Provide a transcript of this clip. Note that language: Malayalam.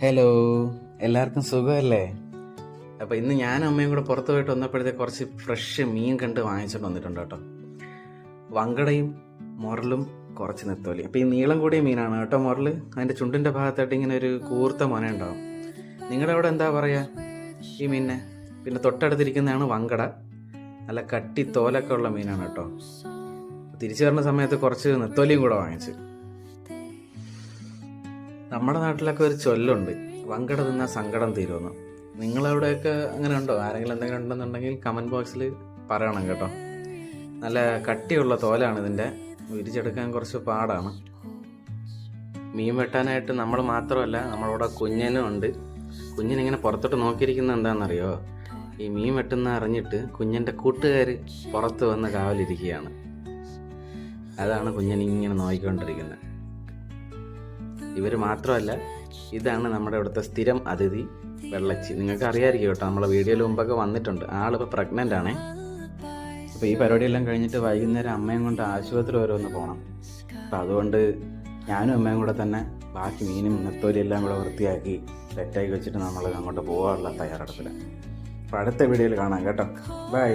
ഹലോ, എല്ലാവർക്കും സുഖമല്ലേ? അപ്പോൾ ഇന്ന് ഞാനും അമ്മയും കൂടെ പുറത്ത് പോയിട്ട് വന്നപ്പോഴത്തേക്ക് കുറച്ച് ഫ്രഷ് മീൻ കണ്ട് വാങ്ങിച്ചിട്ട് വന്നിട്ടുണ്ട് കേട്ടോ. വങ്കടയും മുരളും കുറച്ച് നെത്തോലി. അപ്പോൾ ഈ നീളം കൂടിയ മീനാണ് കേട്ടോ മുരള്. അതിൻ്റെ ചുണ്ടിൻ്റെ ഭാഗത്തായിട്ട് ഇങ്ങനെ ഒരു കൂർത്ത മുന ഉണ്ടാവും. നിങ്ങളുടെ അവിടെ എന്താ പറയുക ഈ മീനിനെ? പിന്നെ തൊട്ടടുത്തിരിക്കുന്നതാണ് വങ്കട. നല്ല കട്ടി തോലൊക്കെ ഉള്ള മീനാണ് കേട്ടോ. തിരിച്ചു വരുന്ന സമയത്ത് കുറച്ച് നെത്തോലിയും കൂടെ വാങ്ങിച്ച്. നമ്മുടെ നാട്ടിലൊക്കെ ഒരു ചൊല്ലുണ്ട്, വങ്കട തിന്നാൽ സങ്കടം തീരുമെന്ന്. നിങ്ങളവിടെയൊക്കെ അങ്ങനെ ഉണ്ടോ? ആരെങ്കിലും എന്തെങ്കിലും ഉണ്ടെന്നുണ്ടെങ്കിൽ കമൻറ്റ് ബോക്സിൽ പറയണം കേട്ടോ. നല്ല കട്ടിയുള്ള തോലാണ് ഇതിൻ്റെ, വിരിച്ചെടുക്കാൻ കുറച്ച് പാടാണ്. മീൻ വെട്ടാനായിട്ട് നമ്മൾ മാത്രമല്ല, നമ്മളവിടെ കുഞ്ഞനും ഉണ്ട്. കുഞ്ഞിനിങ്ങനെ പുറത്തോട്ട് നോക്കിയിരിക്കുന്നത് എന്താണെന്നറിയോ? ഈ മീൻ വെട്ടുന്ന അറിഞ്ഞിട്ട് കുഞ്ഞൻ്റെ കൂട്ടുകാർ പുറത്ത് വന്ന് കാവലിരിക്കുകയാണ്. അതാണ് കുഞ്ഞനിങ്ങനെ നോക്കിക്കൊണ്ടിരിക്കുന്നത്. ഇവർ മാത്രമല്ല, ഇതാണ് നമ്മുടെ ഇവിടുത്തെ സ്ഥിരം അതിഥി വെള്ളച്ചി. നിങ്ങൾക്ക് അറിയാമായിരിക്കും കേട്ടോ, നമ്മളെ വീഡിയോയിൽ മുമ്പൊക്കെ വന്നിട്ടുണ്ട്. ആളിപ്പോൾ പ്രഗ്നൻ്റ് ആണേ. അപ്പോൾ ഈ പരിപാടിയെല്ലാം കഴിഞ്ഞിട്ട് വൈകുന്നേരം അമ്മയും കൊണ്ട് ആശുപത്രി വരെ ഒന്ന് പോകണം. അപ്പോൾ അതുകൊണ്ട് ഞാനും അമ്മയും കൂടെ തന്നെ ബാക്കി മീനും നെത്തോലി എല്ലാം കൂടെ വൃത്തിയാക്കി സെറ്റാക്കി വെച്ചിട്ട് നമ്മൾ അങ്ങോട്ട് പോകാനുള്ള തയ്യാറെടുപ്പില്ല. അപ്പോൾ അടുത്ത വീഡിയോയിൽ കാണാം കേട്ടോ. ബൈ.